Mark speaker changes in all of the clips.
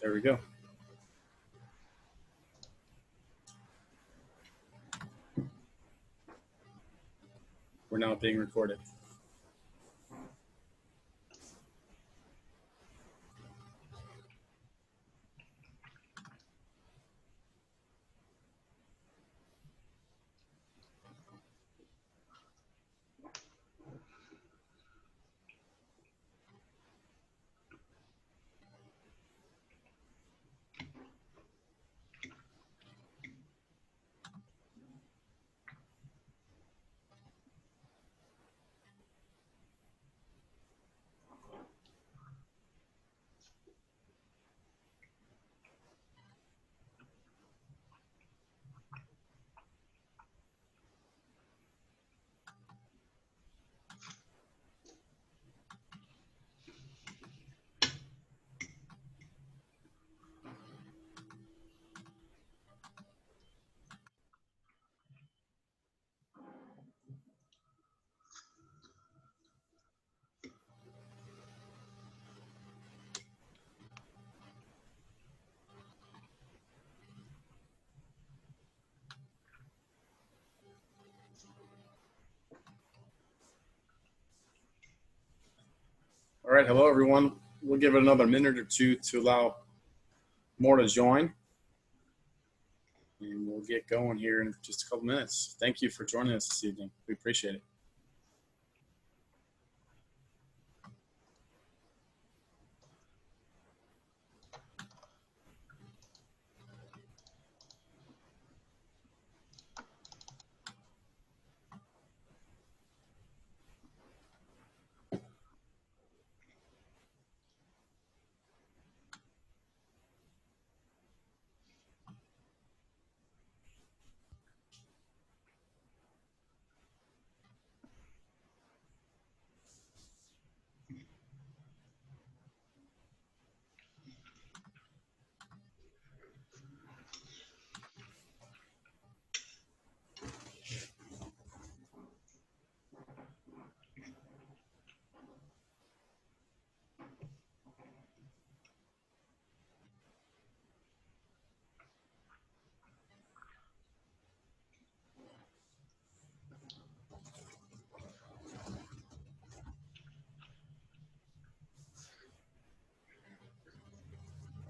Speaker 1: There we go. We're now being recorded. All right, hello everyone. We'll give it another minute or two to allow more to join. And we'll get going here in just a couple minutes. Thank you for joining us this evening. We appreciate it.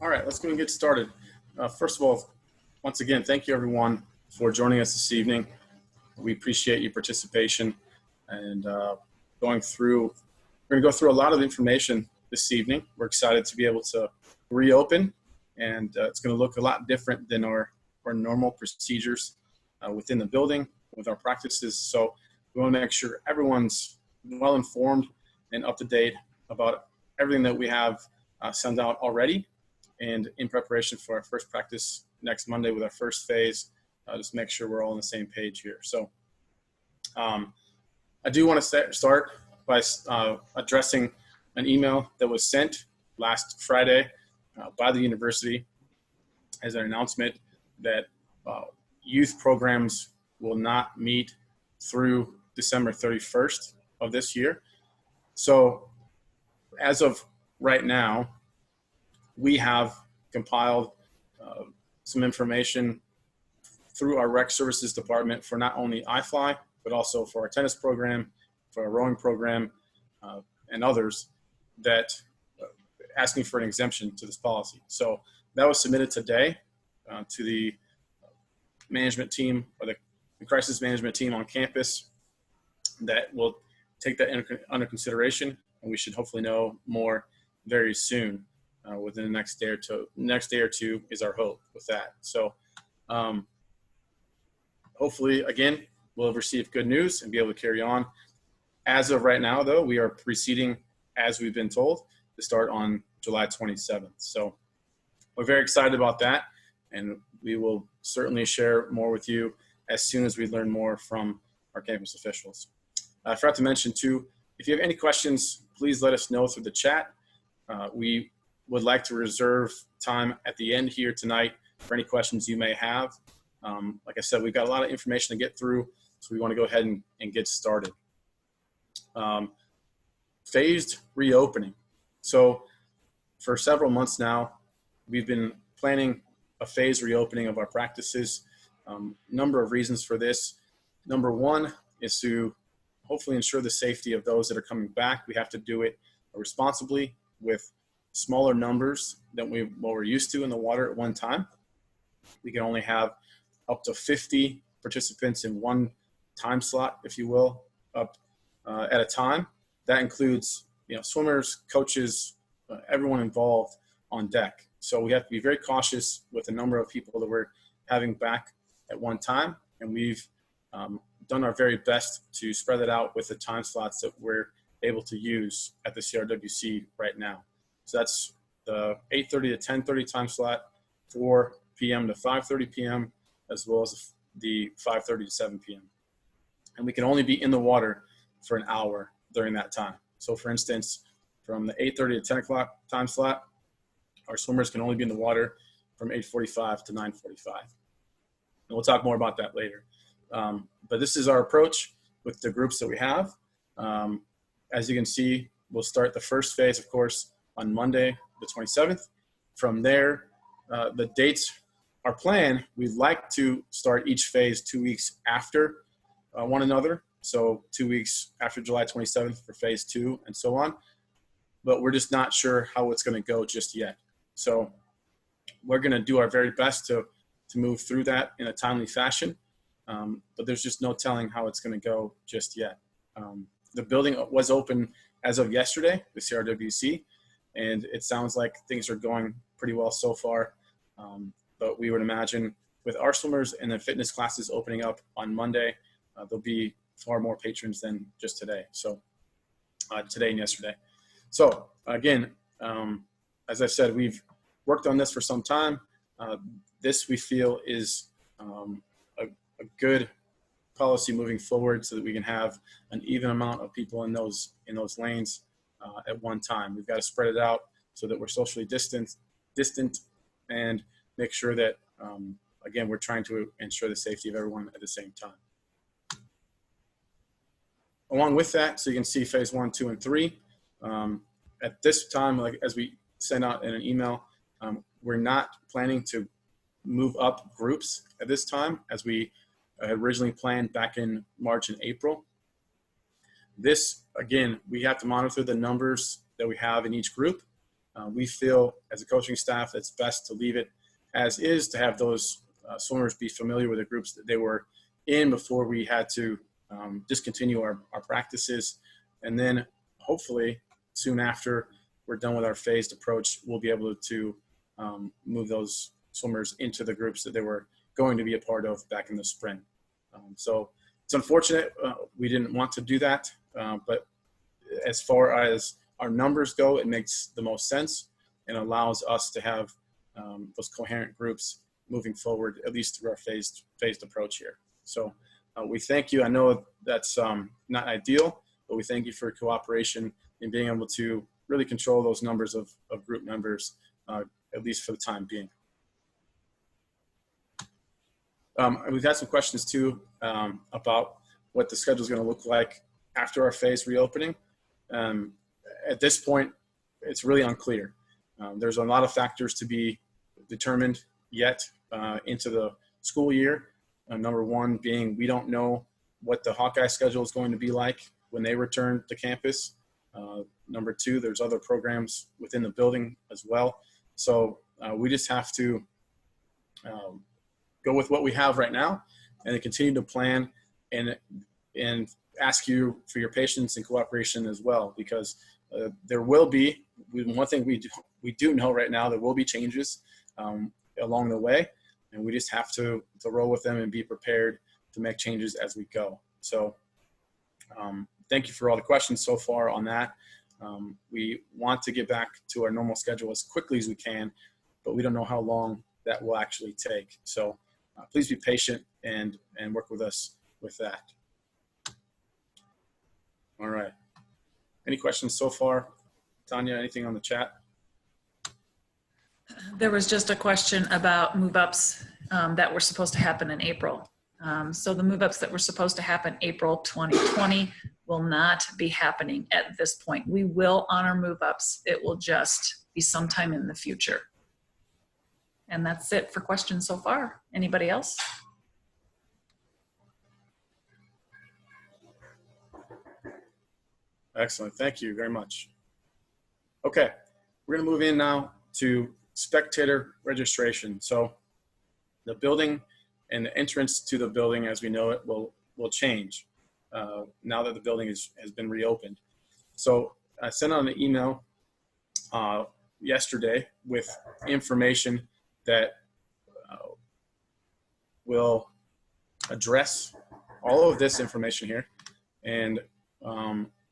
Speaker 1: All right, let's go and get started. First of all, once again, thank you everyone for joining us this evening. We appreciate your participation and we're going to go through a lot of information this evening. We're excited to be able to reopen, and it's going to look a lot different than our normal procedures within the building with our practices. So we want to make sure everyone's well informed and up to date about everything that we have sent out already, and in preparation for our first practice next Monday with our first phase. Just make sure we're all on the same page here. So I do want to start by addressing an email that was sent last Friday by the university as an announcement that youth programs will not meet through December 31st of this year. So as of right now, we have compiled some information through our rec services department for not only IFLY, but also for our tennis program, for our rowing program, and others that asking for an exemption to this policy. So that was submitted today to the management team, or the crisis management team on campus, that will take that under consideration, and we should hopefully know more very soon. Within the next day or two is our hope with that. So hopefully, again, we'll have received good news and be able to carry on. As of right now, though, we are proceeding as we've been told to start on July 27th. So we're very excited about that, and we will certainly share more with you as soon as we learn more from our campus officials. I forgot to mention, too, if you have any questions, please let us know through the chat. We would like to reserve time at the end here tonight for any questions you may have. Like I said, we've got a lot of information to get through, so we want to go ahead and get started. Phased reopening. So for several months now, we've been planning a phased reopening of our practices. Number of reasons for this. Number one is to hopefully ensure the safety of those that are coming back. We have to do it responsibly with smaller numbers than what we're used to in the water at one time. We can only have up to 50 participants in one time slot, if you will, up at a time. That includes, swimmers, coaches, everyone involved on deck. So we have to be very cautious with the number of people that we're having back at one time. And we've done our very best to spread it out with the time slots that we're able to use at the CRWC right now. So that's the 8:30 to 10:30 time slot, 4 p.m. to 5:30 p.m., as well as the 5:30 to 7 p.m. And we can only be in the water for an hour during that time. So for instance, from the 8:30 to 10 o'clock time slot, our swimmers can only be in the water from 8:45 to 9:45. And we'll talk more about that later. But this is our approach with the groups that we have. As you can see, we'll start the first phase, of course, on Monday, the 27th. From there, the dates are planned. We'd like to start each phase 2 weeks after one another. So 2 weeks after July 27th for phase 2 and so on. But we're just not sure how it's going to go just yet. So we're going to do our very best to move through that in a timely fashion. But there's just no telling how it's going to go just yet. The building was open as of yesterday, the CRWC, and it sounds like things are going pretty well so far. But we would imagine with our swimmers and the fitness classes opening up on Monday, there'll be far more patrons than just today. So today and yesterday. So again, as I said, we've worked on this for some time. This we feel is a good policy moving forward so that we can have an even amount of people in those lanes at one time. We've got to spread it out so that we're socially distant and make sure that, again, we're trying to ensure the safety of everyone at the same time. Along with that, so you can see phase 1, 2, and 3. At this time, like as we sent out in an email, we're not planning to move up groups at this time as we had originally planned back in March and April. This, again, we have to monitor the numbers that we have in each group. We feel as a coaching staff it's best to leave it as is, to have those swimmers be familiar with the groups that they were in before we had to discontinue our practices. And then hopefully soon after we're done with our phased approach, we'll be able to move those swimmers into the groups that they were going to be a part of back in the spring. So it's unfortunate we didn't want to do that, but as far as our numbers go, it makes the most sense and allows us to have those coherent groups moving forward, at least through our phased approach here. So we thank you. I know that's not ideal, but we thank you for your cooperation in being able to really control those numbers of group members, at least for the time being. We've had some questions too about what the schedule is going to look like after our phase reopening. At this point, it's really unclear. There's a lot of factors to be determined yet into the school year. Number one being we don't know what the Hawkeye schedule is going to be like when they return to campus. Number two, there's other programs within the building as well. So we just have to go with what we have right now and then continue to plan and ask you for your patience and cooperation as well, because there will be, one thing we do know right now, there will be changes along the way, and we just have to roll with them and be prepared to make changes as we go. So thank you for all the questions so far on that. We want to get back to our normal schedule as quickly as we can, but we don't know how long that will actually take. So please be patient and work with us with that. All right. Any questions so far? Tanya, anything on the chat?
Speaker 2: There was just a question about move-ups that were supposed to happen in April. So the move-ups that were supposed to happen April 2020 will not be happening at this point. We will honor move-ups. It will just be sometime in the future. And that's it for questions so far. Anybody else?
Speaker 1: Excellent. Thank you very much. Okay, we're going to move in now to spectator registration. So the building and the entrance to the building as we know it will change now that the building has been reopened. So I sent out an email yesterday with information that will address all of this information here. And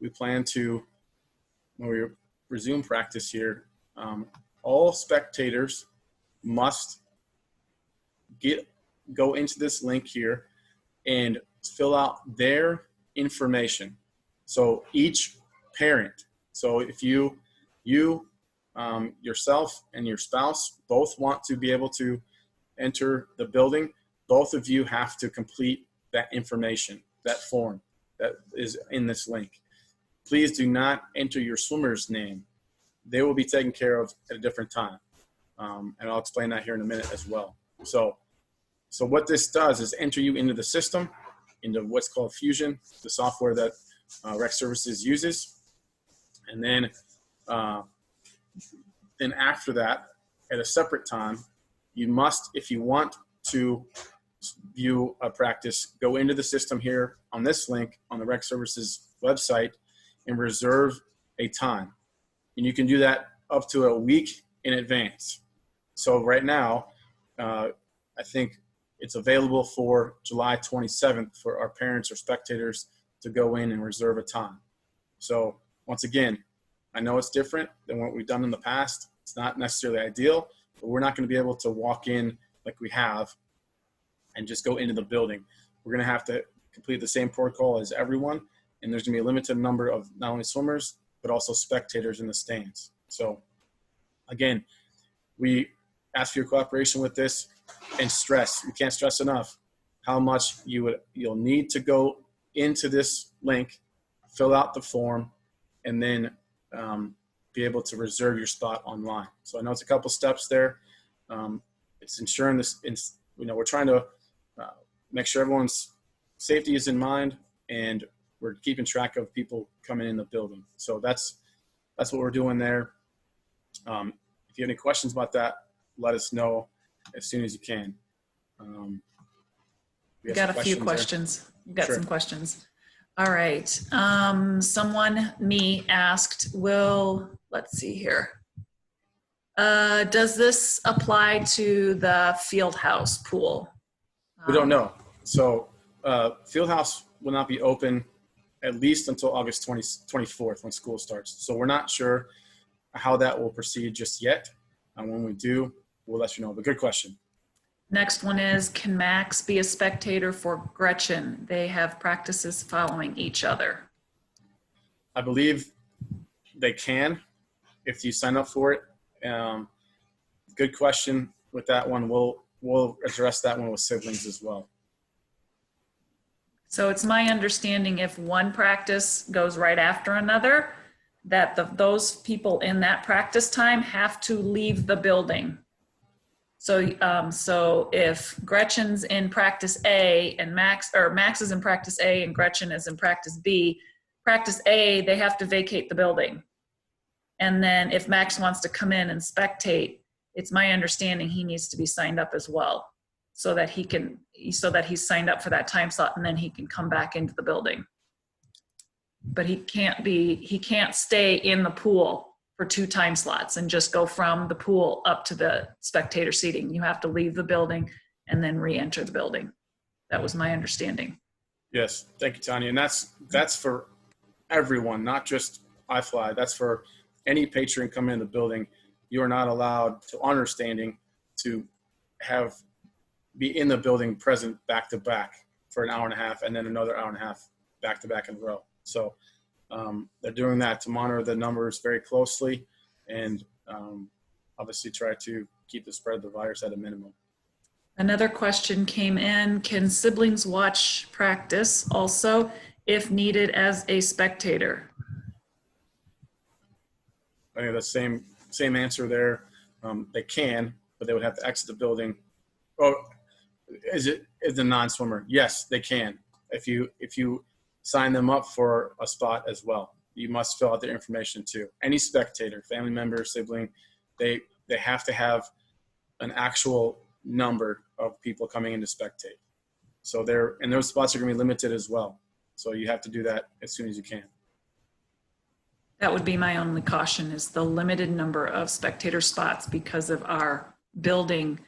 Speaker 1: we plan to, when we resume practice here, all spectators must go into this link here and fill out their information. So each parent, so if you yourself and your spouse both want to be able to enter the building, both of you have to complete that information, that form that is in this link. Please do not enter your swimmer's name. They will be taken care of at a different time. And I'll explain that here in a minute as well. So what this does is enter you into the system, into what's called Fusion, the software that Rec Services uses. And then after that, at a separate time, you must, if you want to view a practice, go into the system here on this link on the Rec Services website and reserve a time. And you can do that up to a week in advance. So right now, I think it's available for July 27th for our parents or spectators to go in and reserve a time. So once again, I know it's different than what we've done in the past. It's not necessarily ideal, but we're not going to be able to walk in like we have and just go into the building. We're going to have to complete the same protocol as everyone, and there's going to be a limited number of not only swimmers, but also spectators in the stands. So again, we ask for your cooperation with this and stress, we can't stress enough how much you'll need to go into this link, fill out the form, and then be able to reserve your spot online. So I know it's a couple steps there. It's ensuring this, we're trying to make sure everyone's safety is in mind, and we're keeping track of people coming in the building. So that's what we're doing there. If you have any questions about that, let us know as soon as you can.
Speaker 2: We got a few questions. We've got some questions. All right. Someone, me, asked, let's see here. Does this apply to the Fieldhouse pool?
Speaker 1: We don't know. So Fieldhouse will not be open at least until August 24th when school starts. So we're not sure how that will proceed just yet. And when we do, we'll let you know. But good question.
Speaker 2: Next one is, can Max be a spectator for Gretchen? They have practices following each other.
Speaker 1: I believe they can if you sign up for it. Good question with that one. We'll address that one with siblings as well.
Speaker 2: So it's my understanding if one practice goes right after another, that those people in that practice time have to leave the building. So if Gretchen's in practice A and Max is in practice A and Gretchen is in practice B, practice A, they have to vacate the building. And then if Max wants to come in and spectate, it's my understanding he needs to be signed up as well, so that he's signed up for that time slot, and then he can come back into the building. But he can't stay in the pool for 2 time slots and just go from the pool up to the spectator seating. You have to leave the building and then re-enter the building. That was my understanding.
Speaker 1: Yes, thank you, Tanya. And that's for everyone, not just IFLY. That's for any patron coming in the building. You are not allowed, to understanding, to be in the building present back to back for an hour and a half and then another hour and a half back to back in a row. So they're doing that to monitor the numbers very closely and obviously try to keep the spread of the virus at a minimum.
Speaker 2: Another question came in, can siblings watch practice also if needed as a spectator?
Speaker 1: I think the same answer there. They can. but they would have to exit the building. Oh, is a non-swimmer? Yes, they can. If you sign them up for a spot as well, you must fill out their information too. Any spectator, family member, sibling, they have to have an actual number of people coming in to spectate. So those spots are going to be limited as well. So you have to do that as soon as you can.
Speaker 2: That would be my only caution, is the limited number of spectator spots because of our building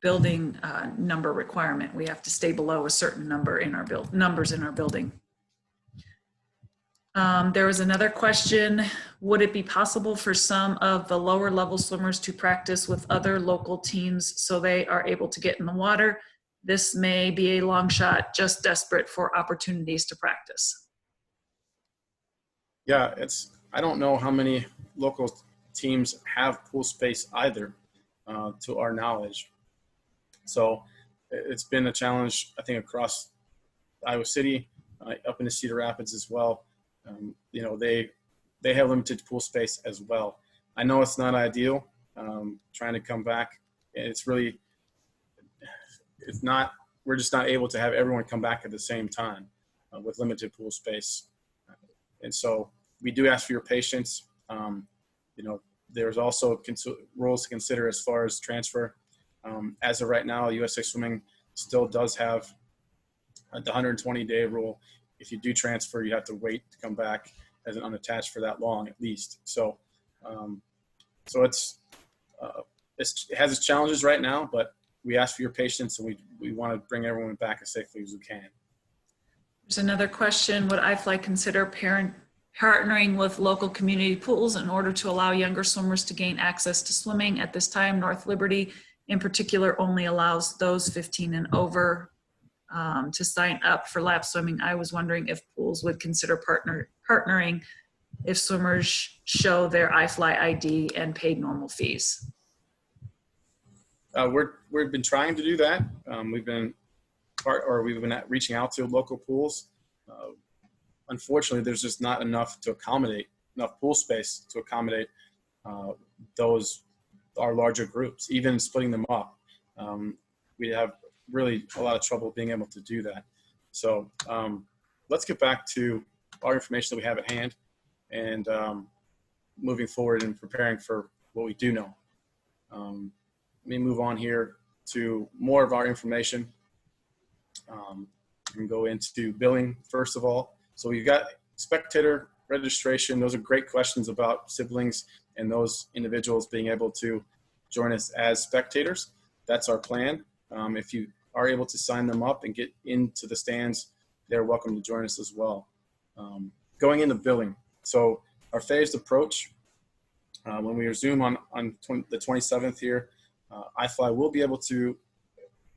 Speaker 2: number requirement. We have to stay below a certain number in our numbers in our building. There was another question. Would it be possible for some of the lower level swimmers to practice with other local teams so they are able to get in the water? This may be a long shot, just desperate for opportunities to practice.
Speaker 1: Yeah, I don't know how many local teams have pool space either, to our knowledge. So it's been a challenge, I think, across Iowa City, up into Cedar Rapids as well. You know, they have limited pool space as well. I know it's not ideal, trying to come back. We're just not able to have everyone come back at the same time with limited pool space. And so we do ask for your patience. You know, there's also rules to consider as far as transfer. As of right now, USA Swimming still does have the 120-day rule. If you do transfer, you have to wait to come back as an unattached for that long, at least. So, it has its challenges right now, but we ask for your patience, and we want to bring everyone back as safely as we can.
Speaker 2: There's another question. Would IFLY consider partnering with local community pools in order to allow younger swimmers to gain access to swimming? At this time, North Liberty in particular only allows those 15 and over to sign up for lap swimming. I was wondering if pools would consider partnering if swimmers show their IFLY ID and paid normal fees.
Speaker 1: We've been trying to do that. We've been reaching out to local pools. Unfortunately, there's just not enough pool space to accommodate our larger groups, even splitting them up. We have really a lot of trouble being able to do that. So let's get back to our information that we have at hand and moving forward and preparing for what we do know. Let me move on here to more of our information. We can go into billing first of all. So we've got spectator registration. Those are great questions about siblings and those individuals being able to join us as spectators. That's our plan. If you are able to sign them up and get into the stands, they're welcome to join us as well. Going into billing. So our phased approach, when we resume on the 27th here, IFLY will be able to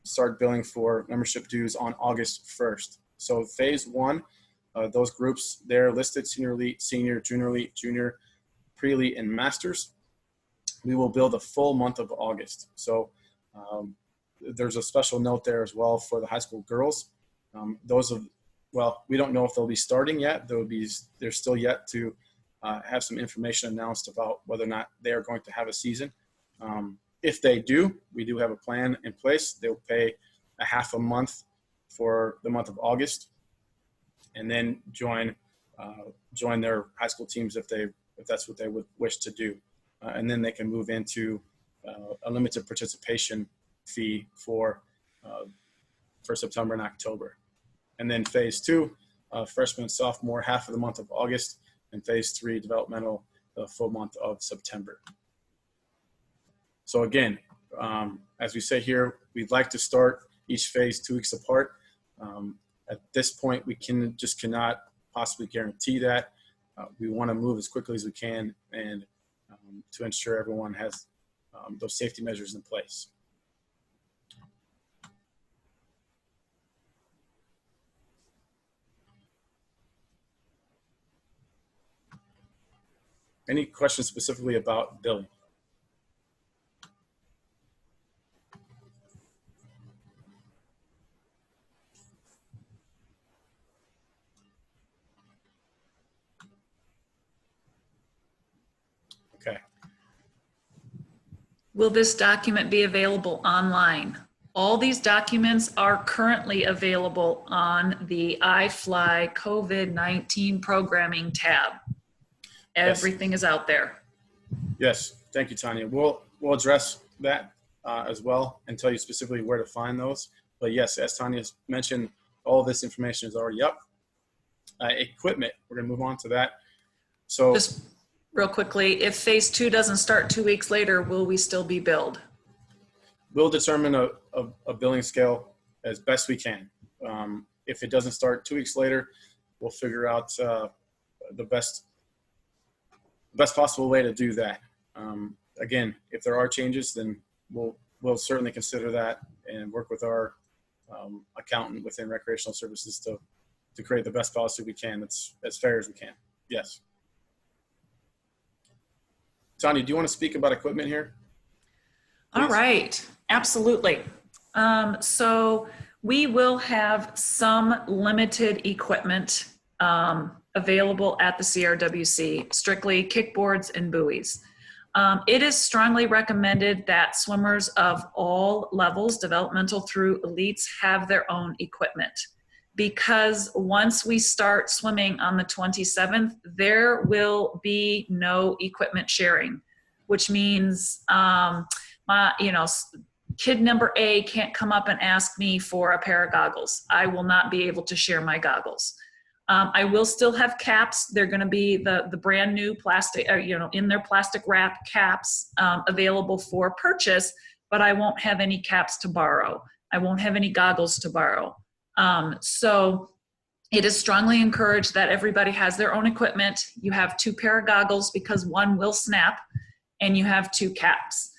Speaker 1: start billing for membership dues on August 1st. So phase one, those groups, they're listed: senior elite, senior, junior, pre-elite, and masters. We will bill the full month of August. So there's a special note there as well for the high school girls. We don't know if they'll be starting yet. They're still yet to have some information announced about whether or not they are going to have a season. If they do, we do have a plan in place. They'll pay a half a month for the month of August, and then join their high school teams if that's what they would wish to do, and then they can move into a limited participation fee for September and October. And then phase two, freshman and sophomore, half of the month of August, and phase three, developmental, the full month of September. So again, as we say here, we'd like to start each phase 2 weeks apart. At this point, we cannot possibly guarantee that. We want to move as quickly as we can, and to ensure everyone has those safety measures in place. Any questions specifically about billing? Okay.
Speaker 2: Will this document be available online? All these documents are currently available on the IFLY COVID-19 programming tab. Everything is out there.
Speaker 1: Yes, thank you, Tanya. We'll address that as well and tell you specifically where to find those. But yes, as Tanya mentioned, all this information is already up. Equipment, we're going to move on to that. So
Speaker 2: just real quickly, if phase 2 doesn't start 2 weeks later, will we still be billed?
Speaker 1: We'll determine a billing scale as best we can. If it doesn't start 2 weeks later, we'll figure out the best possible way to do that. Again, if there are changes, then we'll certainly consider that and work with our accountant within recreational services to create the best policy we can that's as fair as we can. Yes. Tanya, do you want to speak about equipment here? Please.
Speaker 2: All right, absolutely. So we will have some limited equipment available at the CRWC, strictly kickboards and buoys. It is strongly recommended that swimmers of all levels, developmental through elites, have their own equipment. Because once we start swimming on the 27th, there will be no equipment sharing, which means, kid number A can't come up and ask me for a pair of goggles. I will not be able to share my goggles. I will still have caps. They're going to be the brand new plastic, in their plastic wrap caps available for purchase, but I won't have any caps to borrow. I won't have any goggles to borrow. So it is strongly encouraged that everybody has their own equipment. You have 2 pair of goggles because one will snap, and you have 2 caps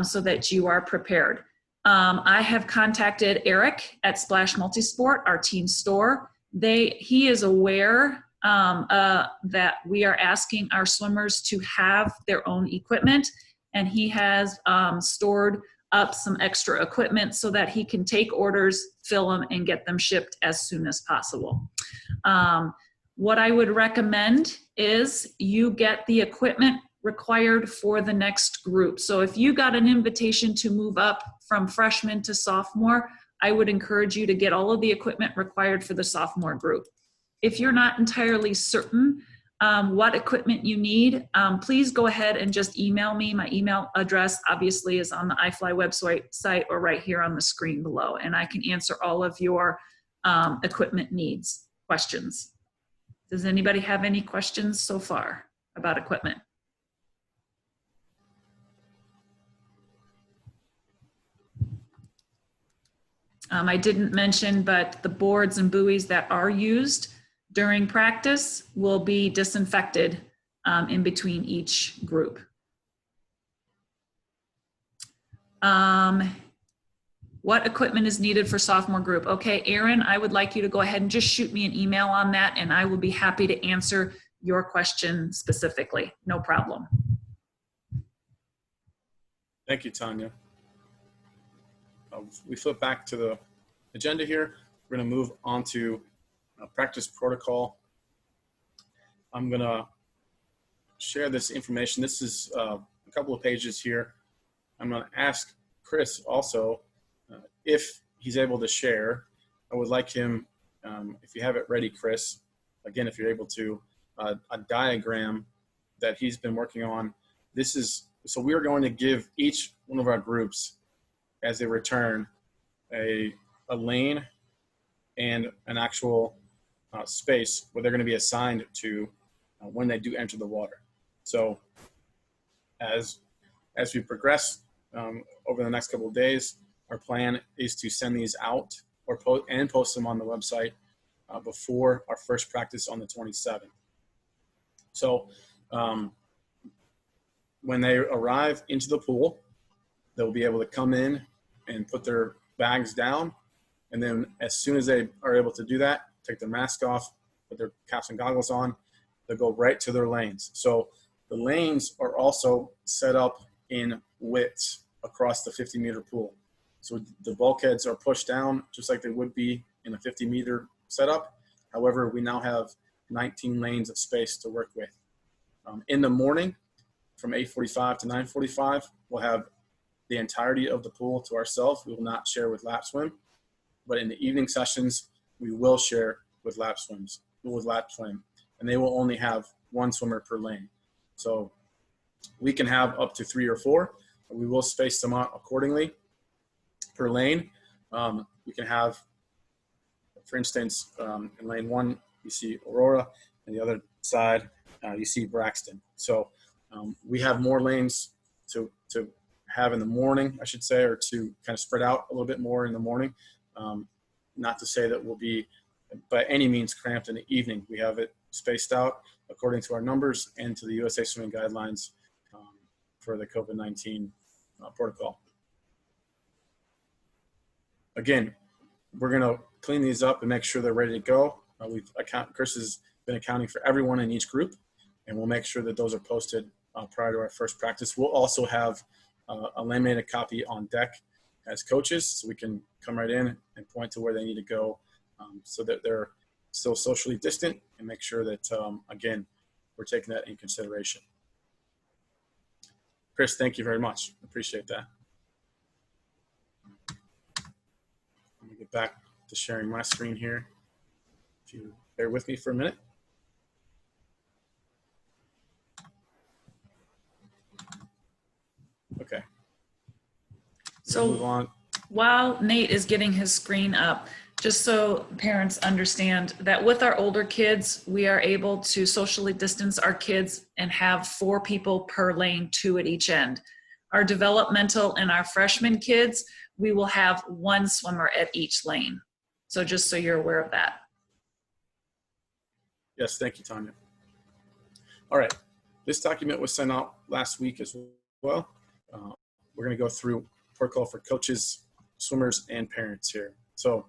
Speaker 2: so that you are prepared. I have contacted Eric at Splash Multisport, our team store. He is aware that we are asking our swimmers to have their own equipment, and he has stored up some extra equipment so that he can take orders, fill them, and get them shipped as soon as possible. What I would recommend is you get the equipment required for the next group. So if you got an invitation to move up from freshman to sophomore, I would encourage you to get all of the equipment required for the sophomore group. If you're not entirely certain what equipment you need, please go ahead and just email me. My email address obviously is on the IFLY website or right here on the screen below, and I can answer all of your equipment needs, questions. Does anybody have any questions so far about equipment? I didn't mention, but the boards and buoys that are used during practice will be disinfected in between each group. What equipment is needed for sophomore group? Okay, Aaron, I would like you to go ahead and just shoot me an email on that, and I will be happy to answer your question specifically. No problem.
Speaker 1: Thank you, Tanya. We flip back to the agenda here. We're going to move on to practice protocol. I'm going to share this information. This is a couple of pages here. I'm going to ask Chris also if he's able to share. I would like him, if you have it ready, Chris, again, if you're able to, a diagram that he's been working on. So we are going to give each one of our groups, as they return, a lane and an actual space where they're going to be assigned to when they do enter the water. So as we progress over the next couple of days, our plan is to send these out or post them on the website before our first practice on the 27th. So when they arrive into the pool, they'll be able to come in and put their bags down. And then as soon as they are able to do that, take their mask off, put their caps and goggles on, they'll go right to their lanes. So the lanes are also set up in widths across the 50-meter pool. So the bulkheads are pushed down just like they would be in a 50-meter setup. However, we now have 19 lanes of space to work with. In the morning, from 8:45 to 9:45, we'll have the entirety of the pool to ourselves. We will not share with lap swim, but in the evening sessions, we will share with lap swim, and they will only have one swimmer per lane. So we can have up to 3 or 4. We will space them out accordingly per lane. We can have, for instance, in lane 1, you see Aurora, and the other side, you see Braxton. So we have more lanes to have in the morning, I should say, or to kind of spread out a little bit more in the morning. Not to say that we'll be by any means cramped in the evening. We have it spaced out according to our numbers and to the USA Swimming Guidelines for the COVID-19 protocol. Again, we're going to clean these up and make sure they're ready to go. Chris has been accounting for everyone in each group, and we'll make sure that those are posted prior to our first practice. We'll also have a laminated copy on deck as coaches, so we can come right in and point to where they need to go, so that they're still socially distant, and make sure that, again, we're taking that in consideration. Chris, thank you very much. Appreciate that. Let me get back to sharing my screen here. If you bear with me for a minute. Okay.
Speaker 2: So
Speaker 1: move on.
Speaker 2: While Nate is getting his screen up, just so parents understand that with our older kids, we are able to socially distance our kids and have 4 people per lane, 2 at each end. Our developmental and our freshman kids, we will have 1 swimmer at each lane. So just so you're aware of that.
Speaker 1: Yes, thank you, Tanya. All right, this document was sent out last week as well. We're going to go through protocol for coaches, swimmers, and parents here. So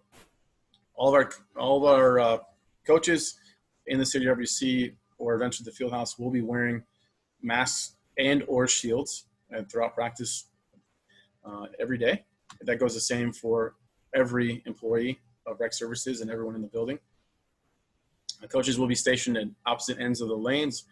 Speaker 1: all of our coaches in the city of WC or eventually the Fieldhouse will be wearing masks and or shields throughout practice every day. That goes the same for every employee of Rec Services and everyone in the building. The coaches will be stationed at opposite ends of the lanes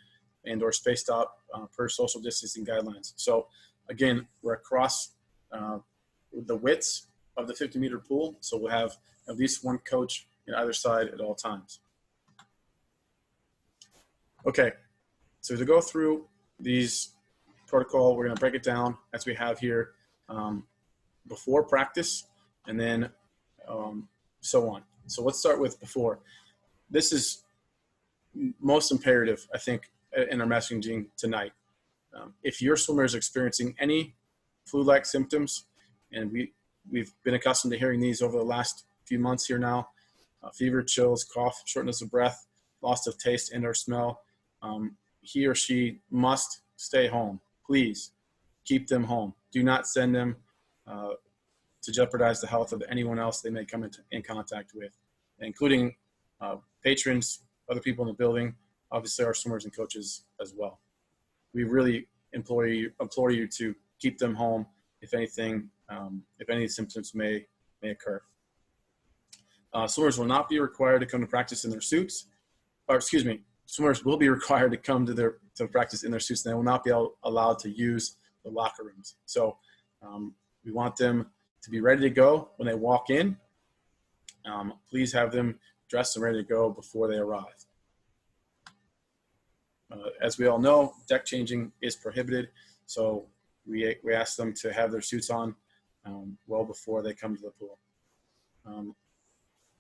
Speaker 1: and or spaced out per social distancing guidelines. So again, we're across the widths of the 50-meter pool, so we'll have at least 1 coach in either side at all times. Okay, so to go through these protocol, we're going to break it down as we have here before practice, and then so on. So let's start with before. This is most imperative, I think, in our messaging tonight. If your swimmer is experiencing any flu-like symptoms, and we've been accustomed to hearing these over the last few months here now, fever, chills, cough, shortness of breath, loss of taste and or smell, he or she must stay home. Please keep them home. Do not send them to jeopardize the health of anyone else they may come in contact with, including patrons, other people in the building, obviously our swimmers and coaches as well. We really implore you to keep them home if anything, if any symptoms may occur. Swimmers will not be required to come to practice in their suits, or excuse me, swimmers will be required to come to practice in their suits, and they will not be allowed to use the locker rooms. So we want them to be ready to go when they walk in. Please have them dressed and ready to go before they arrive. As we all know, deck changing is prohibited, so we ask them to have their suits on well before they come to the pool.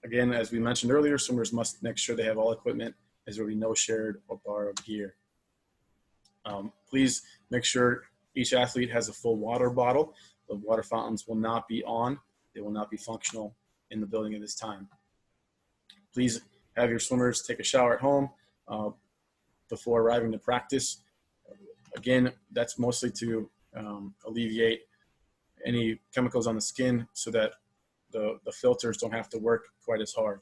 Speaker 1: Again, as we mentioned earlier, swimmers must make sure they have all equipment, as there will be no shared or borrowed gear. Please make sure each athlete has a full water bottle. The water fountains will not be on. They will not be functional in the building at this time. Please have your swimmers take a shower at home before arriving to practice. Again, that's mostly to alleviate any chemicals on the skin so that the filters don't have to work quite as hard.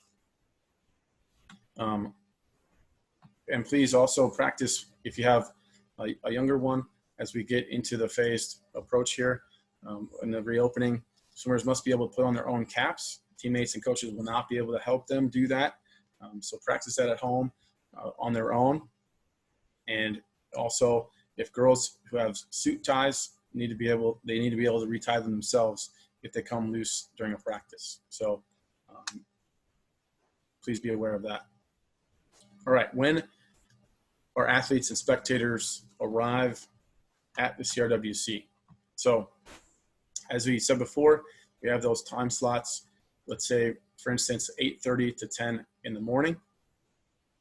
Speaker 1: And please also practice, if you have a younger one, as we get into the phased approach here in the reopening, swimmers must be able to put on their own caps. Teammates and coaches will not be able to help them do that. So practice that at home on their own. And also, if girls who have suit ties they need to be able to retie them themselves if they come loose during a practice. So please be aware of that. All right, when our athletes and spectators arrive at the CRWC. So as we said before, we have those time slots, let's say, for instance, 8:30 to 10 in the morning.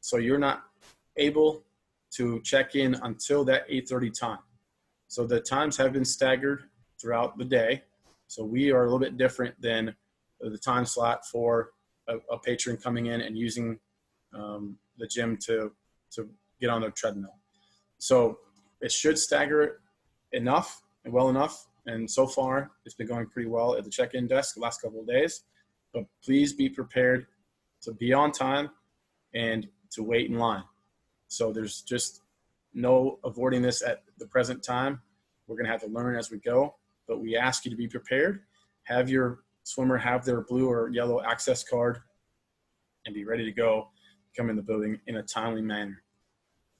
Speaker 1: So you're not able to check in until that 8:30 time. So the times have been staggered throughout the day. So we are a little bit different than the time slot for a patron coming in and using the gym to get on their treadmill. So it should stagger it enough and well enough. And so far, it's been going pretty well at the check-in desk the last couple of days. But please be prepared to be on time and to wait in line. So there's just no avoiding this at the present time. We're going to have to learn as we go, but we ask you to be prepared. Have your swimmer have their blue or yellow access card and be ready to go, come in the building in a timely manner.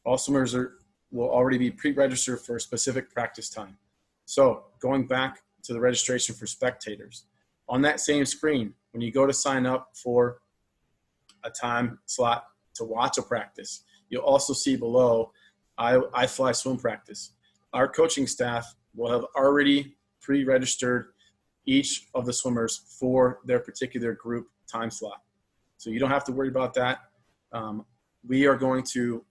Speaker 1: All swimmers will already be pre-registered for a specific practice time. So going back to the registration for spectators, on that same screen, when you go to sign up for a time slot to watch a practice, you'll also see below IFLY swim practice. Our coaching staff will have already pre-registered each of the swimmers for their particular group time slot. So you don't have to worry about that. We are going to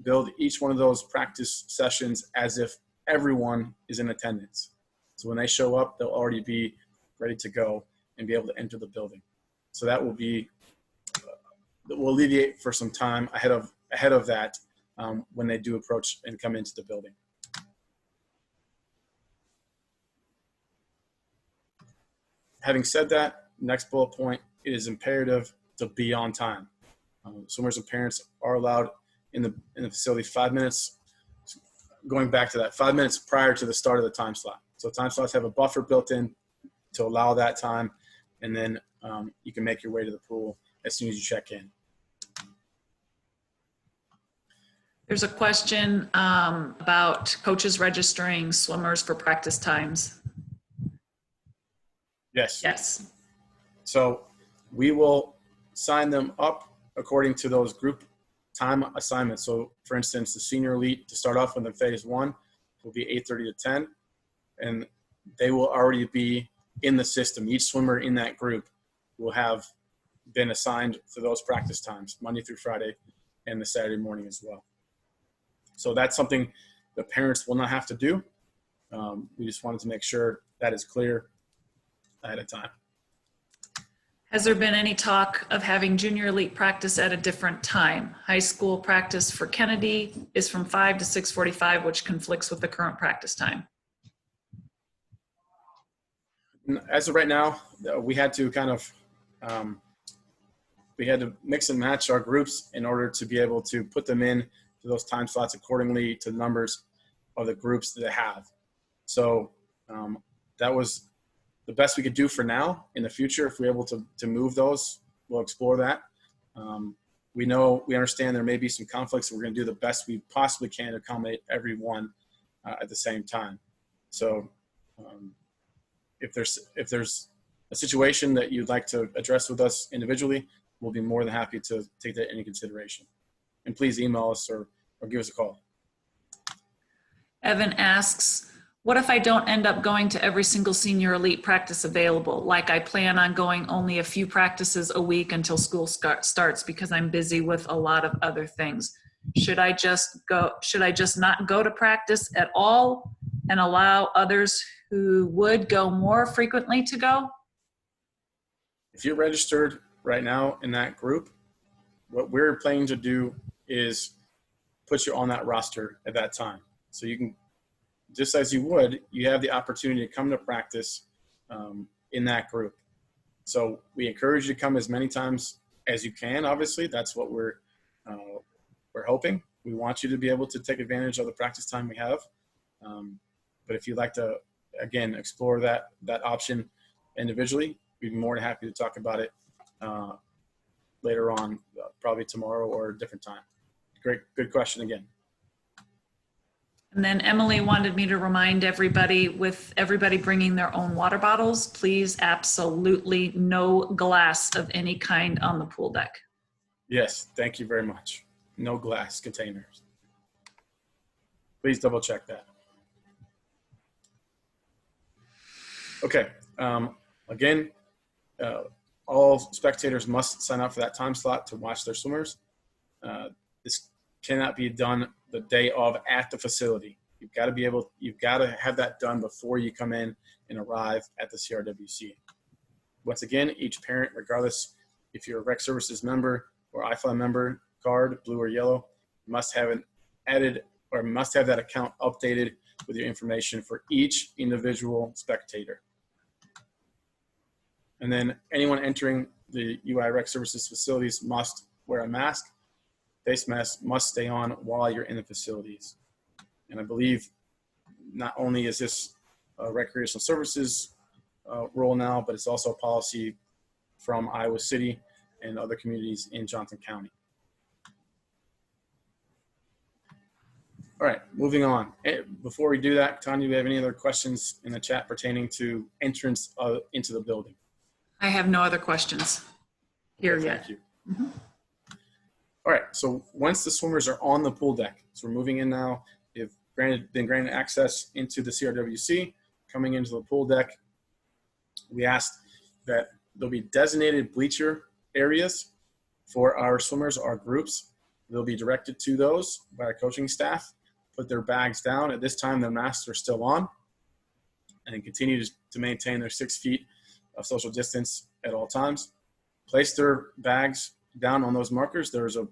Speaker 1: build each one of those practice sessions as if everyone is in attendance. So when they show up, they'll already be ready to go and be able to enter the building. So that will alleviate for some time ahead of that when they do approach and come into the building. Having said that, next bullet point, it is imperative to be on time. Swimmers and parents are allowed in the facility 5 minutes, going back to that, 5 minutes prior to the start of the time slot. So time slots have a buffer built in to allow that time, and then you can make your way to the pool as soon as you check in.
Speaker 2: There's a question about coaches registering swimmers for practice times.
Speaker 1: Yes.
Speaker 2: Yes.
Speaker 1: So we will sign them up according to those group time assignments. So for instance, the senior elite to start off with in phase 1 will be 8:30 to 10, and they will already be in the system. Each swimmer in that group will have been assigned to those practice times, Monday through Friday and the Saturday morning as well. So that's something the parents will not have to do. We just wanted to make sure that is clear ahead of time.
Speaker 2: Has there been any talk of having junior elite practice at a different time? High school practice for Kennedy is from 5 to 6:45, which conflicts with the current practice time.
Speaker 1: As of right now, we had to kind of we had to mix and match our groups in order to be able to put them in to those time slots accordingly to the numbers of the groups that they have. So that was the best we could do for now. In the future, if we're able to move those, we'll explore that. We understand there may be some conflicts, and we're going to do the best we possibly can to accommodate everyone at the same time. So if there's a situation that you'd like to address with us individually, we'll be more than happy to take that into consideration. And please email us or give us a call.
Speaker 2: Evan asks, what if I don't end up going to every single senior elite practice available? Like I plan on going only a few practices a week until school starts because I'm busy with a lot of other things. Should I just not go to practice at all and allow others who would go more frequently to go?
Speaker 1: If you're registered right now in that group, what we're planning to do is put you on that roster at that time. So you can, just as you have the opportunity to come to practice in that group. So we encourage you to come as many times as you can. Obviously, that's what we're hoping. We want you to be able to take advantage of the practice time we have. But if you'd like to, again, explore that option individually, we'd be more than happy to talk about it later on, probably tomorrow or a different time. Good question again.
Speaker 2: And then Emily wanted me to remind everybody, with everybody bringing their own water bottles, please absolutely no glass of any kind on the pool deck.
Speaker 1: Yes, thank you very much. No glass containers. Please double check that. Okay, again, all spectators must sign up for that time slot to watch their swimmers. This cannot be done the day of at the facility. You've got to have that done before you come in and arrive at the CRWC. Once again, each parent, regardless if you're a Rec Services member or IFLY member card, blue or yellow, must have that account updated with your information for each individual spectator. And then anyone entering the UI Rec Services facilities must wear a mask. Face mask must stay on while you're in the facilities. And I believe not only is this a recreational services role now, but it's also a policy from Iowa City and other communities in Johnson County. All right, moving on. Before we do that, Tanya, do you have any other questions in the chat pertaining to entrance into the building?
Speaker 2: I have no other questions here
Speaker 1: Okay,
Speaker 2: yet.
Speaker 1: thank you. Mm-hmm. All right, so once the swimmers are on the pool deck, so we're moving in now, they've been granted access into the CRWC, coming into the pool deck, we asked that there'll be designated bleacher areas for our swimmers, our groups. They'll be directed to those by our coaching staff, put their bags down. At this time, their masks are still on, and continue to maintain their 6 feet of social distance at all times. Place their bags down on those markers. There's a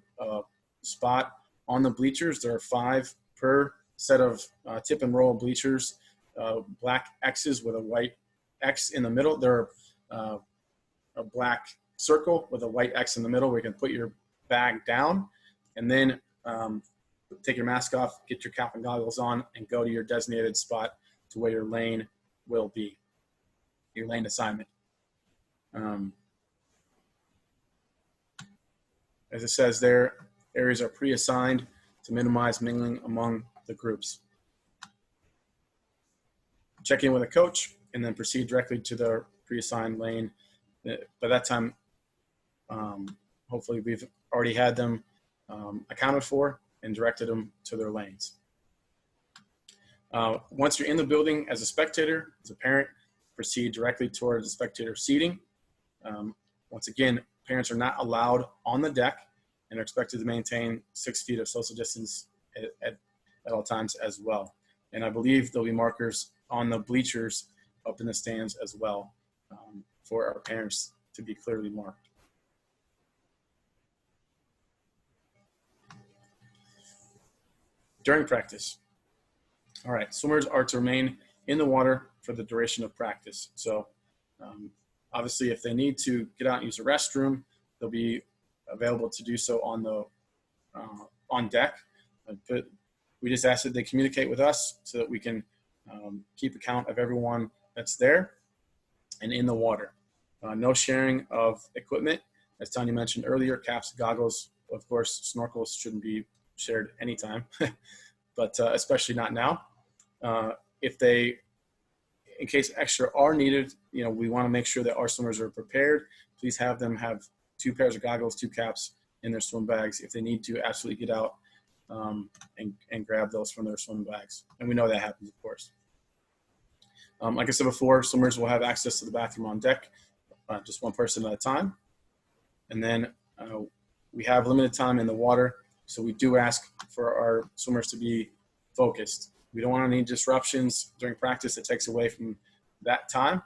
Speaker 1: spot on the bleachers. There are 5 per set of tip and roll bleachers, black X's with a white X in the middle. There are a black circle with a white X in the middle where you can put your bag down, and then take your mask off, get your cap and goggles on, and go to your designated spot to where your lane will be, your lane assignment. As it says there, areas are pre-assigned to minimize mingling among the groups. Check in with a coach and then proceed directly to the pre-assigned lane. By that time, hopefully we've already had them accounted for and directed them to their lanes. Once you're in the building as a spectator, as a parent, proceed directly towards the spectator seating. Once again, parents are not allowed on the deck and are expected to maintain 6 feet of social distance at all times as well. And I believe there'll be markers on the bleachers up in the stands as well for our parents to be clearly marked. During practice. All right, swimmers are to remain in the water for the duration of practice. So obviously if they need to get out and use the restroom, they'll be available to do so on deck. But we just ask that they communicate with us so that we can keep account of everyone that's there and in the water. No sharing of equipment. As Tanya mentioned earlier, caps, goggles, of course, snorkels shouldn't be shared anytime, but especially not now. In case extra are needed, we want to make sure that our swimmers are prepared. Please have them have 2 pairs of goggles, 2 caps in their swim bags if they need to absolutely get out and grab those from their swim bags. And we know that happens, of course. Like I said before, swimmers will have access to the bathroom on deck, just 1 person at a time. And then we have limited time in the water, so we do ask for our swimmers to be focused. We don't want any disruptions during practice that takes away from that time.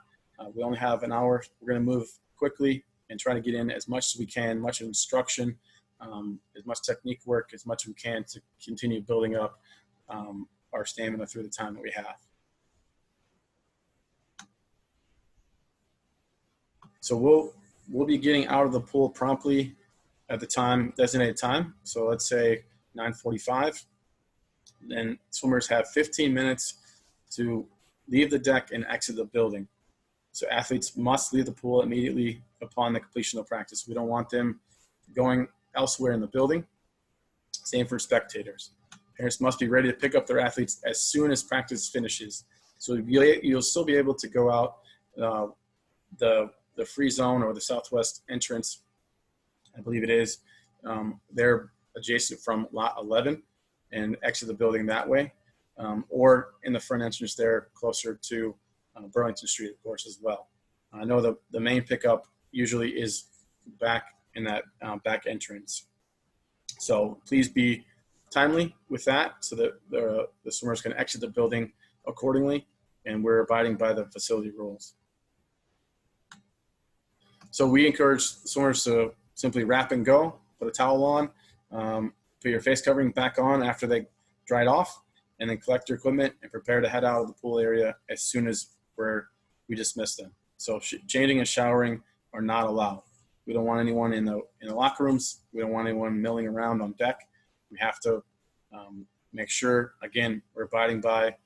Speaker 1: We only have an hour. We're going to move quickly and try to get in as much as we can, much instruction, as much technique work, as much as we can to continue building up our stamina through the time that we have. So we'll be getting out of the pool promptly at the designated time. So let's say 9:45. Then swimmers have 15 minutes to leave the deck and exit the building. So athletes must leave the pool immediately upon the completion of practice. We don't want them going elsewhere in the building. Same for spectators. Parents must be ready to pick up their athletes as soon as practice finishes. So you'll still be able to go out the free zone or the southwest entrance, I believe it is. They're adjacent from lot 11 and exit the building that way, or in the front entrance there closer to Burlington Street, of course, as well. I know the main pickup usually is back in that back entrance. So please be timely with that so that the swimmers can exit the building accordingly, and we're abiding by the facility rules. So we encourage swimmers to simply wrap and go, put a towel on, put your face covering back on after they dried off, and then collect your equipment and prepare to head out of the pool area as soon as we dismiss them. So changing and showering are not allowed. We don't want anyone in the locker rooms. We don't want anyone milling around on deck. We have to make sure, again, we're abiding by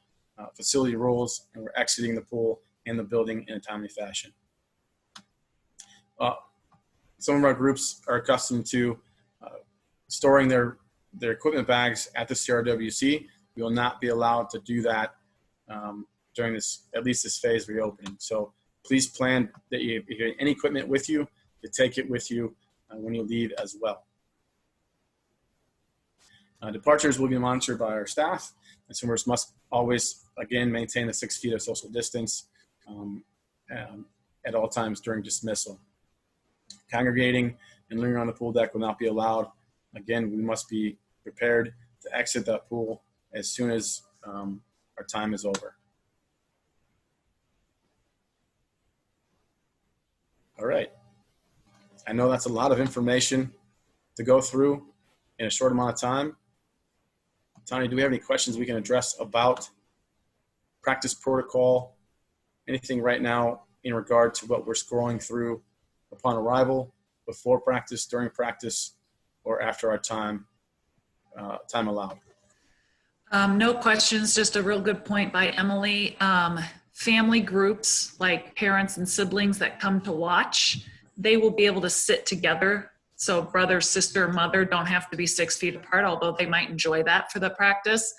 Speaker 1: facility rules and we're exiting the pool and the building in a timely fashion. Some of our groups are accustomed to storing their equipment bags at the CRWC. We will not be allowed to do that during at least this phase reopening. So please plan that if you have any equipment with you, to take it with you when you leave as well. Departures will be monitored by our staff, and swimmers must always, again, maintain the 6 feet of social distance at all times during dismissal. Congregating and lingering on the pool deck will not be allowed. Again, we must be prepared to exit that pool as soon as our time is over. All right. I know that's a lot of information to go through in a short amount of time. Tanya, do we have any questions we can address about practice protocol? Anything right now in regard to what we're scrolling through upon arrival, before practice, during practice, or after our time allowed?
Speaker 2: No questions, just a real good point by Emily. Family groups like parents and siblings that come to watch, they will be able to sit together. So brother, sister, mother don't have to be 6 feet apart, although they might enjoy that for the practice.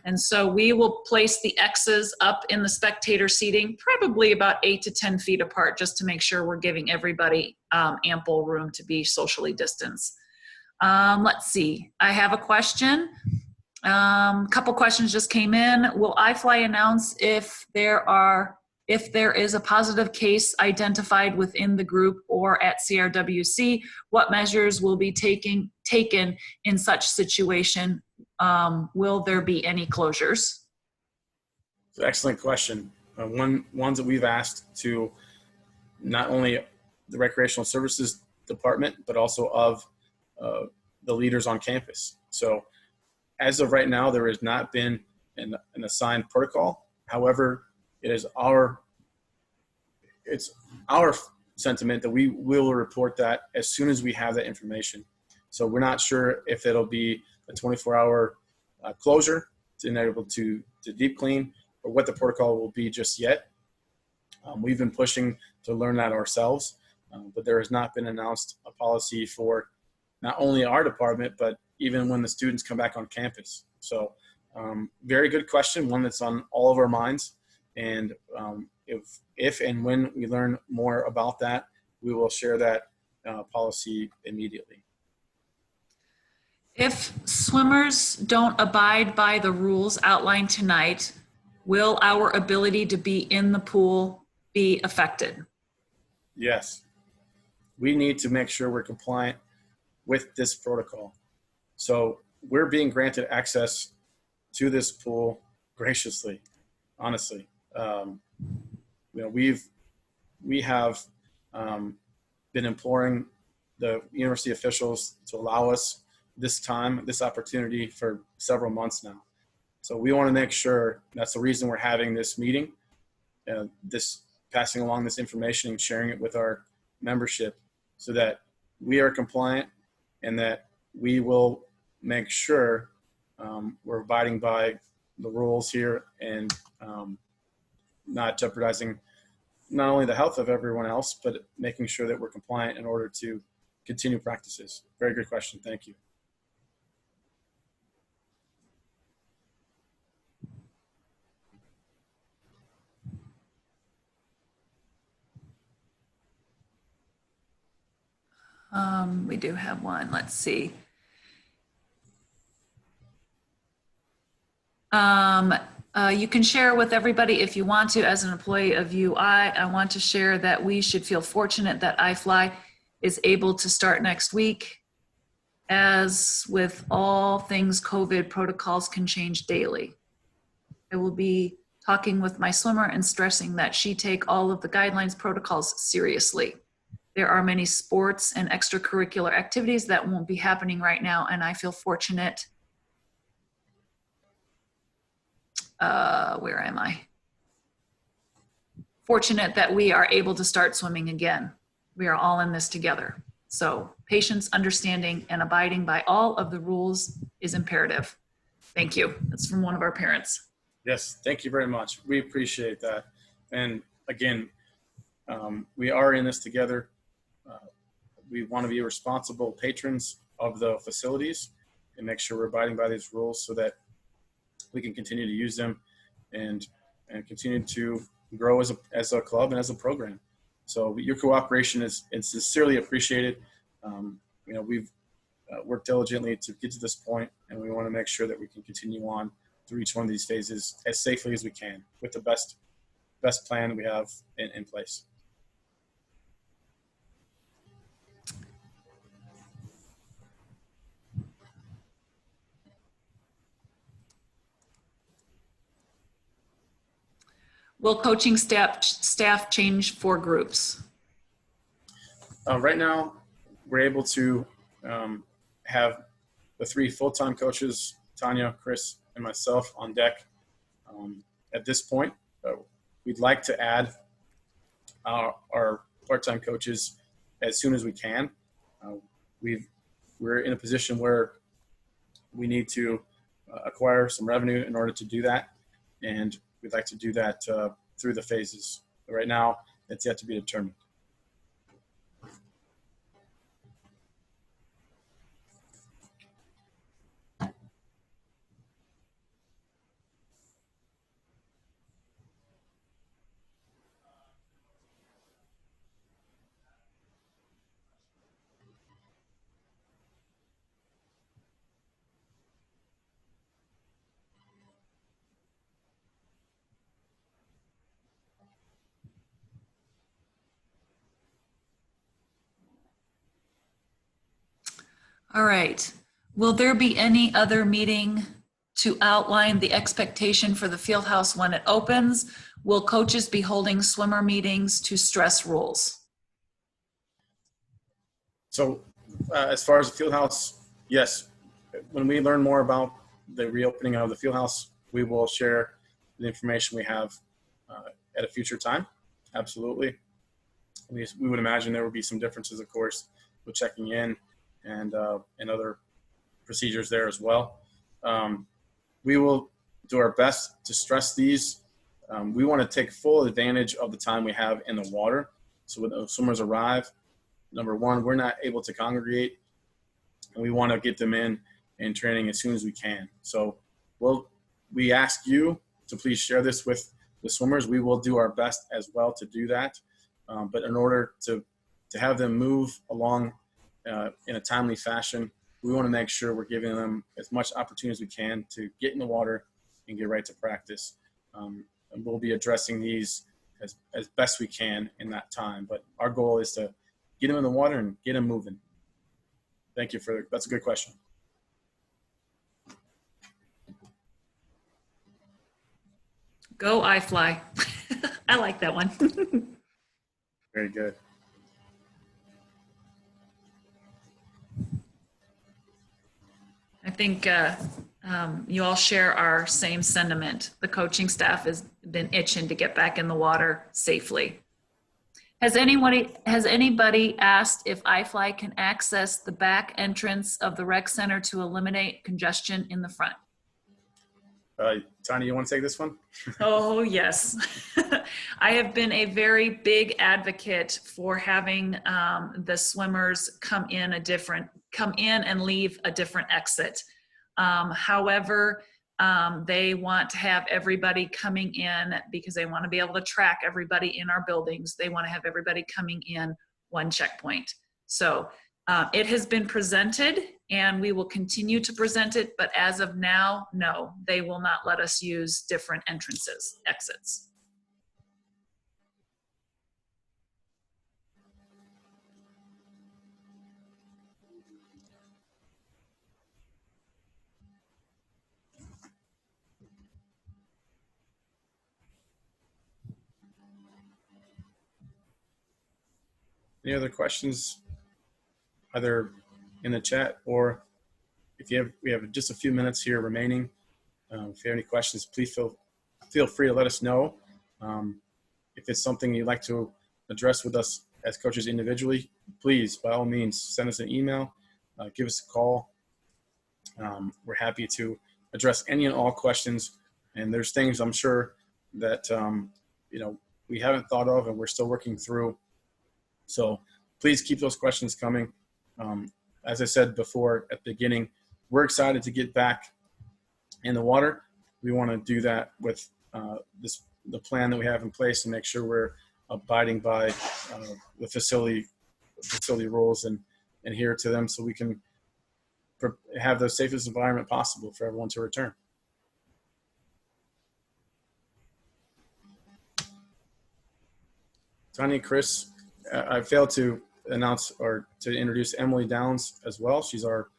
Speaker 2: And so we will place the X's up in the spectator seating, probably about 8 to 10 feet apart, just to make sure we're giving everybody ample room to be socially distanced. Let's see, I have a question. Couple questions just came in. Will IFLY announce if there is a positive case identified within the group or at CRWC? What measures will be taken in such situation? Will there be any closures?
Speaker 1: Excellent question. Ones that we've asked to not only the Recreational Services Department, but also of the leaders on campus. So as of right now, there has not been an assigned protocol. However, it's our sentiment that we will report that as soon as we have that information. So we're not sure if it'll be a 24-hour closure to enable to deep clean, or what the protocol will be just yet. We've been pushing to learn that ourselves, but there has not been announced a policy for not only our department, but even when the students come back on campus. So very good question, one that's on all of our minds. And if and when we learn more about that, we will share that policy immediately.
Speaker 2: If swimmers don't abide by the rules outlined tonight, will our ability to be in the pool be affected?
Speaker 1: Yes. We need to make sure we're compliant with this protocol. So we're being granted access to this pool graciously, honestly. We have been imploring the university officials to allow us this opportunity for several months now. So we want to make sure, that's the reason we're having this meeting, passing along this information and sharing it with our membership, so that we are compliant and that we will make sure we're abiding by the rules here and not jeopardizing not only the health of everyone else, but making sure that we're compliant in order to continue practices. Very good question. Thank you.
Speaker 2: We do have one. Let's see. You can share with everybody if you want to. As an employee of UI, I want to share that we should feel fortunate that IFLY is able to start next week. As with all things COVID, protocols can change daily. I will be talking with my swimmer and stressing that she take all of the guidelines protocols seriously. There are many sports and extracurricular activities that won't be happening right now, and I feel fortunate. Where am I? Fortunate that we are able to start swimming again. We are all in this together. So patience, understanding, and abiding by all of the rules is imperative. Thank you. That's from one of our parents.
Speaker 1: Yes, thank you very much. We appreciate that. And again, we are in this together. We want to be responsible patrons of the facilities and make sure we're abiding by these rules so that we can continue to use them and continue to grow as a club and as a program. So your cooperation is sincerely appreciated. We've worked diligently to get to this point, and we want to make sure that we can continue on through each one of these phases as safely as we can with the best plan we have in place.
Speaker 2: Will coaching staff change for groups?
Speaker 1: Right now, we're able to have the 3 full-time coaches, Tanya, Chris, and myself, on deck. At this point, we'd like to add our part-time coaches as soon as we can. We're in a position where we need to acquire some revenue in order to do that, and we'd like to do that through the phases. But right now, it's yet to be determined.
Speaker 2: All right. Will there be any other meeting to outline the expectation for the Fieldhouse when it opens? Will coaches be holding swimmer meetings to stress rules?
Speaker 1: So as far as the Fieldhouse, yes. When we learn more about the reopening of the Fieldhouse, we will share the information we have at a future time. Absolutely. We would imagine there would be some differences, of course, with checking in and other procedures there as well. We will do our best to stress these. We want to take full advantage of the time we have in the water. So when the swimmers arrive, number one, we're not able to congregate, and we want to get them in training as soon as we can. So we ask you to please share this with the swimmers. We will do our best as well to do that. But in order to have them move along in a timely fashion, we want to make sure we're giving them as much opportunity as we can to get in the water and get right to practice. And we'll be addressing these as best we can in that time. But our goal is to get them in the water and get them moving. Thank you that's a good question.
Speaker 2: Go IFLY. I like that one.
Speaker 1: Very good.
Speaker 2: I think you all share our same sentiment. The coaching staff has been itching to get back in the water safely. Has anybody asked if IFLY can access the back entrance of the rec center to eliminate congestion in the front?
Speaker 1: Tanya, you want to take this one?
Speaker 2: Oh, yes. I have been a very big advocate for having the swimmers come in and leave a different exit. However, they want to have everybody coming in because they want to be able to track everybody in our buildings. They want to have everybody coming in one checkpoint. So It has been presented and we will continue to present it, but as of now, no, they will not let us use different exits.
Speaker 1: Any other questions, either in the chat or if you have, we have just a few minutes here remaining. If you have any questions, please feel free to let us know. If it's something you'd like to address with us as coaches individually, please, by all means, send us an email, give us a call. We're happy to address any and all questions. And there's things I'm sure that, you know, we haven't thought of and we're still working through. So please keep those questions coming. As I said before at the beginning, we're excited to get back in the water. We want to do that with the plan that we have in place and make sure we're abiding by the facility rules and adhere to them so we can have the safest environment possible for everyone to return. Tanya, Chris, I failed to announce or to introduce Emily Downs as well. She's our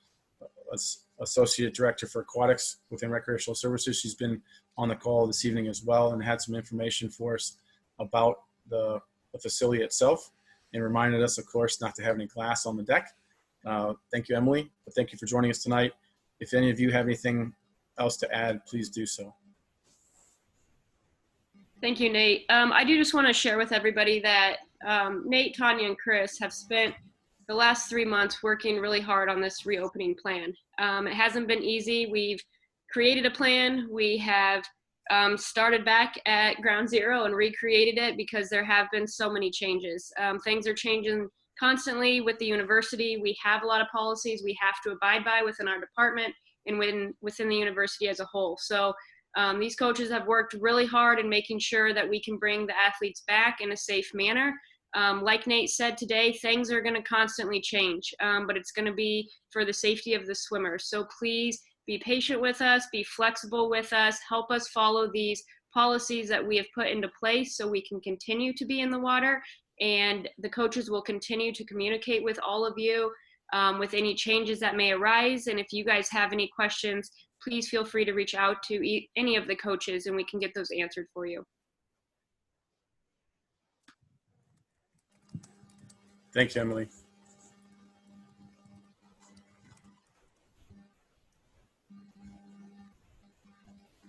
Speaker 1: Associate Director for Aquatics within Recreational Services. She's been on the call this evening as well and had some information for us about the facility itself and reminded us, of course, not to have any glass on the deck. Thank you, Emily. But thank you for joining us tonight. If any of you have anything else to add, please do so.
Speaker 3: Thank you, Nate. I do just want to share with everybody that Nate, Tanya, and Chris have spent the last 3 months working really hard on this reopening plan. It hasn't been easy. We've created a plan. We have started back at ground zero and recreated it because there have been so many changes. Things are changing constantly with the university. We have a lot of policies we have to abide by within our department and within the university as a whole. So these coaches have worked really hard in making sure that we can bring the athletes back in a safe manner. Like Nate said today, things are going to constantly change, but it's going to be for the safety of the swimmers. So please be patient with us, be flexible with us, help us follow these policies that we have put into place so we can continue to be in the water. And the coaches will continue to communicate with all of you with any changes that may arise. And if you guys have any questions, please feel free to reach out to any of the coaches and we can get those answered for you.
Speaker 1: Thank you, Emily.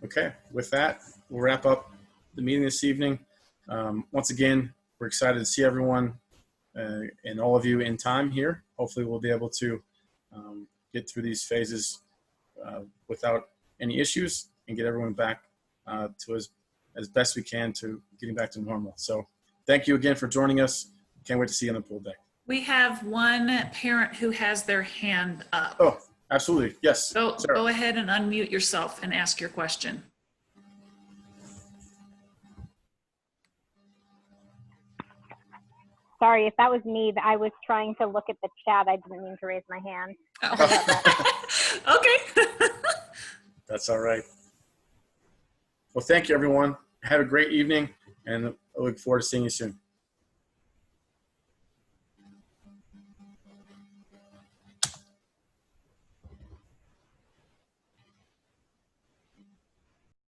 Speaker 1: Okay, with that, we'll wrap up the meeting this evening. Once again, we're excited to see everyone and all of you in time here. Hopefully we'll be able to get through these phases without any issues and get everyone back to as best we can to getting back to normal. So thank you again for joining us. Can't wait to see you on the pool deck.
Speaker 2: We have one parent who has their hand up.
Speaker 1: Oh, absolutely. Yes.
Speaker 2: Go ahead and unmute yourself and ask your question.
Speaker 4: Sorry, if that was me, I was trying to look at the chat. I didn't mean to raise my hand.
Speaker 2: Oh. Okay.
Speaker 1: That's all right. Well, thank you, everyone. Have a great evening, and I look forward to seeing you soon.